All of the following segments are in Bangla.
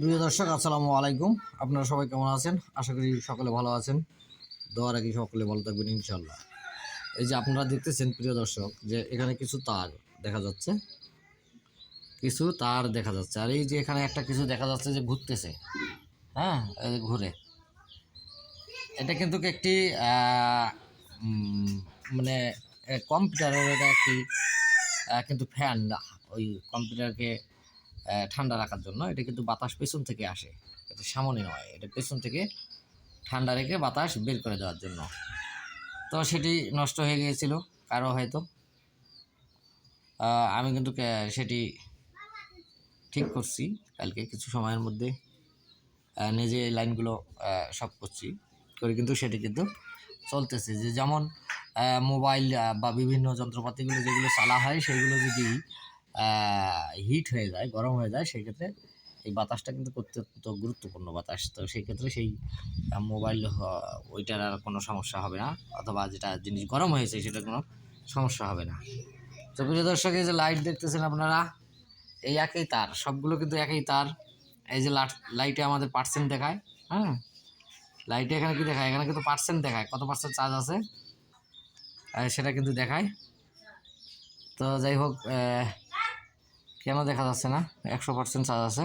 প্রিয় দর্শক, আসসালামু আলাইকুম। আপনারা সবাই কেমন আছেন? আশা করি সকলে ভালো আছেন। দোয়া রাখি সকলে ভালো থাকবেন ইনশাল্লাহ। এই যে আপনারা দেখতেছেন প্রিয় দর্শক, যে এখানে কিছু তার দেখা যাচ্ছে, আর এই যে এখানে একটা কিছু দেখা যাচ্ছে যে ঘুরতেছে। হ্যাঁ, এই যে ঘুরে, এটা কিন্তু একটি মানে কম্পিউটারের এটা একটি কিন্তু ফ্যান, ওই কম্পিউটারকে ঠান্ডা রাখার জন্য। এটা কিন্তু বাতাস পেছন থেকে আসে, এটা সামনে নয়, এটা পেছন থেকে ঠান্ডা রেখে বাতাস বের করে দেওয়ার জন্য। তো সেটি নষ্ট হয়ে গিয়েছিল কারো হয়তো, আমি কিন্তু সেটি ঠিক করছি কালকে কিছু সময়ের মধ্যে, নিজে এই লাইনগুলো সব করছি করে, কিন্তু সেটি কিন্তু চলতেছে। যে যেমন মোবাইল বা বিভিন্ন যন্ত্রপাতিগুলো যেগুলো চালা হয়, সেগুলো যদি হিট হয়ে যায়, গরম হয়ে যায়, সেক্ষেত্রে এই বাতাসটা কিন্তু অত্যন্ত গুরুত্বপূর্ণ বাতাস। তো সেই ক্ষেত্রে সেই মোবাইল ওইটার আর কোনো সমস্যা হবে না, অথবা যেটা জিনিস গরম হয়েছে সেটা কোনো সমস্যা হবে না। তো প্রিয় দর্শক, এই যে লাইট দেখতেছেন আপনারা, এই একই তার, সবগুলো কিন্তু একই তার। এই যে লাইটে আমাদের পার্সেন্ট দেখায়, হ্যাঁ, লাইটে এখানে কি দেখায়, এখানে কিন্তু পার্সেন্ট দেখায়, কত পার্সেন্ট চার্জ আছে সেটা কিন্তু দেখায়। তো যাই হোক, কেন দেখা যাচ্ছে না? 100% চার্জ আছে,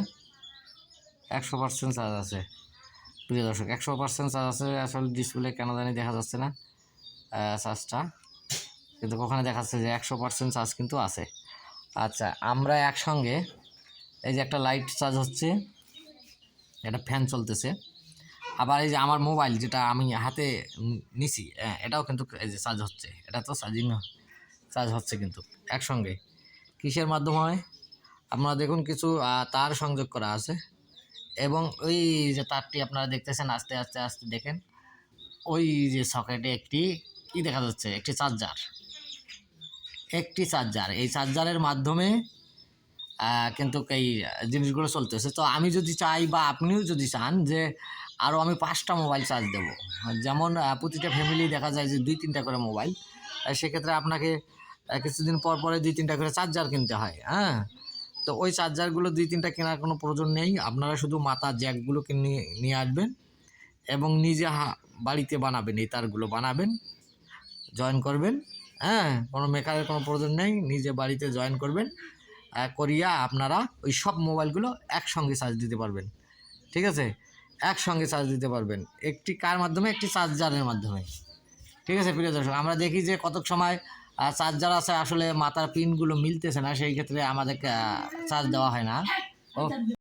100% চার্জ আছে প্রিয় দর্শক, 100% চার্জ আছে। আসলে ডিসপ্লে কেন জানি দেখা যাচ্ছে না চার্জটা, কিন্তু ওখানে দেখাচ্ছে যে 100% চার্জ কিন্তু আছে। আচ্ছা, আমরা একসঙ্গে, এই যে একটা লাইট চার্জ হচ্ছে, একটা ফ্যান চলতেছে, আবার এই যে আমার মোবাইল যেটা আমি হাতে নিছি, এটাও কিন্তু এই যে চার্জ হচ্ছে, এটা তো চার্জ হচ্ছে কিন্তু একসঙ্গে। কিসের মাধ্যমে হয়? আপনারা দেখুন, কিছু তার সংযোগ করা আছে, এবং ওই যে তারটি আপনারা দেখতেছেন, আস্তে আস্তে আস্তে দেখেন, ওই যে সকেটে একটি কি দেখা যাচ্ছে, একটি চার্জার, এই চার্জারের মাধ্যমে কিন্তু এই জিনিসগুলো চলতেছে। তো আমি যদি চাই, বা আপনিও যদি চান যে আরও আমি 5টা মোবাইল চার্জ দেবো, যেমন প্রতিটা ফ্যামিলি দেখা যায় যে 2-3টা করে মোবাইল, সেক্ষেত্রে আপনাকে কিছুদিন পর পরে 2-3টা করে চার্জার কিনতে হয়। হ্যাঁ, তো ওই চার্জারগুলো 2-3টা কেনার কোনো প্রয়োজন নেই। আপনারা শুধু মাথার জ্যাকগুলোকে নিয়ে আসবেন এবং নিজে বাড়িতে বানাবেন, এই তারগুলো বানাবেন, জয়েন করবেন। হ্যাঁ, কোনো মেকারের কোনো প্রয়োজন নেই, নিজে বাড়িতে জয়েন করবেন, করিয়া আপনারা ওই সব মোবাইলগুলো একসঙ্গে চার্জ দিতে পারবেন। ঠিক আছে, একসঙ্গে চার্জ দিতে পারবেন, একটি কার মাধ্যমে, একটি চার্জারের মাধ্যমে। ঠিক আছে প্রিয় দর্শক, আমরা দেখি যে কতক সময় চার্জার আছে, আসলে মাথার পিনগুলো মিলতেছে না, সেই ক্ষেত্রে আমাদেরকে চার্জ দেওয়া হয় না। ও